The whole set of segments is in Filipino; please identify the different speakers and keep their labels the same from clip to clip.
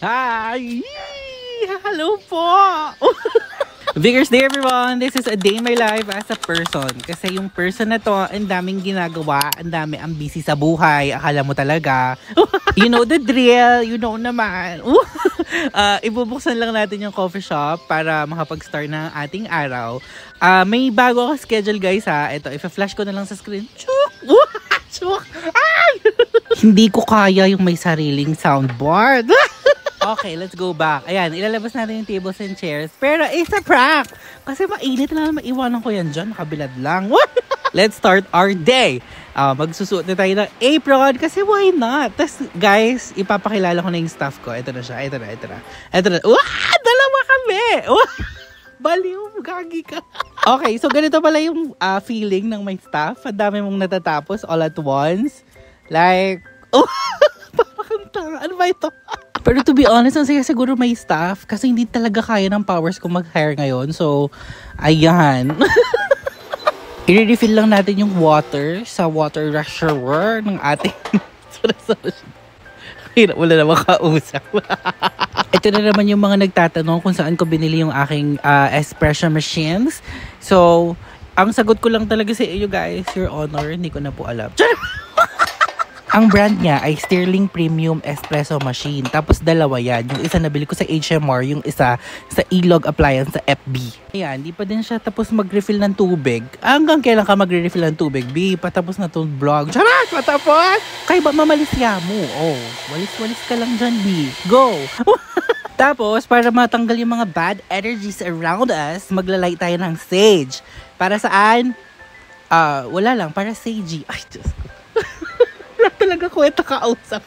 Speaker 1: Hi! Hello po! Vigorous day everyone! This is a day in my life as a person. Kasi yung person na to, ang daming ginagawa, ang busy sa buhay. Akala mo talaga. You know the drill, you know naman. Ibubuksan lang natin yung coffee shop para makapag-start ng ating araw. May bago ako schedule guys ha. Ito, i-flash ko na lang sa screen. Chuk! Chuk! Ay! Hindi ko kaya yung may sariling soundboard. Okay, let's go back. Ayan, ilalabas natin yung tables and chairs. Pero it's a prank! Kasi mainit na maiwanan ko yan dyan. Nakabilad lang. Let's start our day. Magsusuot na tayo ng apron kasi why not? Tapos guys, ipapakilala ko na yung staff ko. Ito na siya. Ito na. Dalawa kami! Baliw, gagi ka. Okay, so ganito pala yung feeling ng my staff. Ang dami mong natatapos all at once. Like, parang tanga. Ano ba ito? Pero to be honest, ang saya siguro may staff kasi hindi talaga kaya ng powers ko mag-hire ngayon. So, ayan. I-refill lang natin yung water sa water reservoir ng ating... Hirap, wala naman kausap. Ito na naman yung mga nagtatanong kung saan ko binili yung aking espresso machines. So, ang sagot ko lang talaga sa iyo guys, Your Honor, hindi ko na po alam. Ang brand niya ay Sterling Premium Espresso Machine. Tapos dalawa yan. Yung isa nabili ko sa HMR, yung isa sa Ilog Appliance sa FB. Ayan, di pa din siya tapos mag-refill ng tubig. Hanggang kailan ka mag-refill ng tubig, B? Patapos na itong vlog. Charot! Patapos! Kaya ba mamalisya mo? Oh, walis-walis ka lang dyan, B. Go! Tapos, para matanggal yung mga bad energies around us, maglalay tayo ng sage. Para saan? Wala lang. Para sagey. Ay, Diyos ko. Talaga kwenta kausap.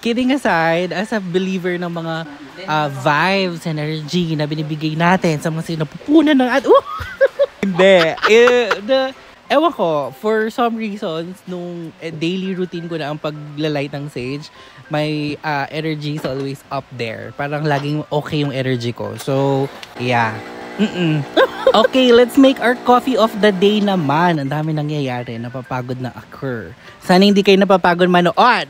Speaker 1: Kidding aside, as a believer ng mga vibes, energy na binibigay natin sa mga sinapupunan ng hindi. Ewan ko, for some reasons, nung daily routine ko na ang paglalight ng sage, my energy is always up there. Parang laging okay yung energy ko. So, yeah. Okay, let's make our coffee of the day naman. Ang dami nangyayari, napapagod na occur. Sana hindi kayo napapagod manood.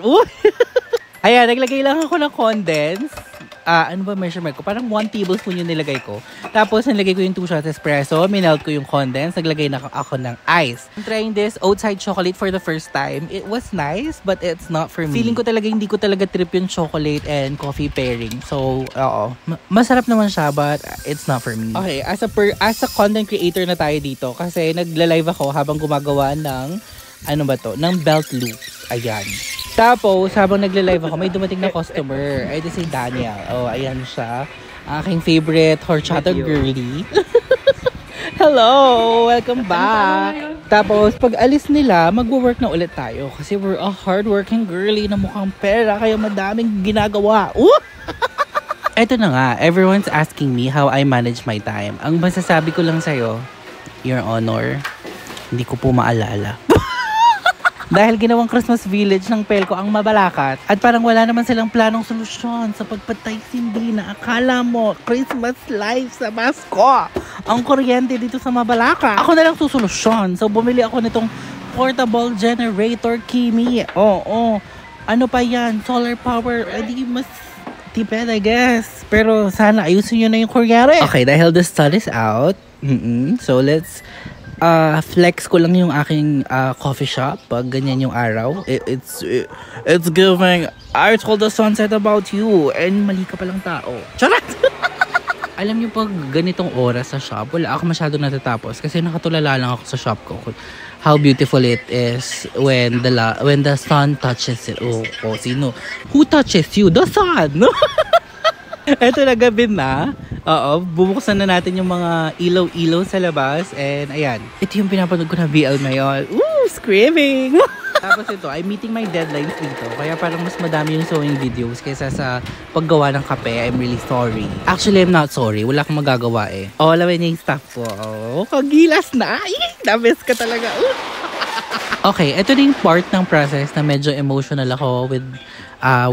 Speaker 1: Ayan, naglagay lang ako ng condense. Ano ba measurement ko? Parang 1 tablespoon yung nilagay ko. Tapos, nilagay ko yung 2 shots espresso. Minelt ko yung condense. Naglagay na ako ng ice. I'm trying this outside chocolate for the first time. It was nice, but it's not for me. Feeling ko talaga, hindi ko talaga trip yung chocolate and coffee pairing. So, oo. Masarap naman siya, but it's not for me. Okay, as a content creator na tayo dito, kasi nagla-live ako habang gumagawa ng, ano ba to? Ng belt loops. Ayan. Tapos, habang nagle-live ako, may dumating na customer. Ay, si Daniel. Oh, ayan siya. Aking favorite horchata girly. Hello! Welcome back! Tapos, pag alis nila, magwo-work na ulit tayo. Kasi we're a hardworking girly na mukhang pera, kaya madaming ginagawa. Eto na nga, everyone's asking me how I manage my time. Ang masasabi ko lang sa'yo, Your Honor, hindi ko po maalala. Dahil ginawang Christmas village ng Pelco ang Mabalacat at parang wala naman silang planong solusyon sa pagpatay sindi na akala mo Christmas life sa Pasko. Ang kuryente dito sa Mabalacat. Ako na lang susolusyon. So bumili ako nitong portable generator Kimi. Oo. Ano pa yan? Solar power. Edi mas tipid I guess. Pero sana ayusin nyo na yung kuryente. Okay, dahil the sun is out. So let's flex ko lang yung aking coffee shop pag ganyan yung araw. It's giving I told the sunset about you and mali ka palang tao. Charot! Alam niyo pag ganitong oras sa shop, wala ako masyado natatapos kasi nakatulala lang ako sa shop ko. How beautiful it is when the sun touches it. Oh, sino? Who touches you? The sun! Eto na, gabi na. Oo, bubuksan na natin yung mga ilaw-ilaw sa labas. And ayan, ito yung pinapanood ko na BL ngayon. Screaming! Tapos ito, I'm meeting my deadlines dito. Kaya parang mas madami yung sewing videos kaysa sa paggawa ng kape. I'm really sorry. Actually, I'm not sorry. Wala akong magagawa eh. Alam mo yung staff ko. Kagilas na. Na-miss ka talaga. Okay, ito na yung part ng process na medyo emotional ako with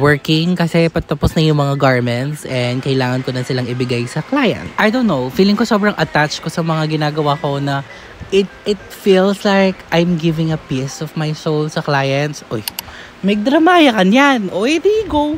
Speaker 1: working kasi patapos na yung mga garments and kailangan ko na silang ibigay sa client. I don't know, feeling ko sobrang attached ko sa mga ginagawa ko na it feels like I'm giving a piece of my soul sa clients. Uy, may dramaya ka niyan. O, edi go.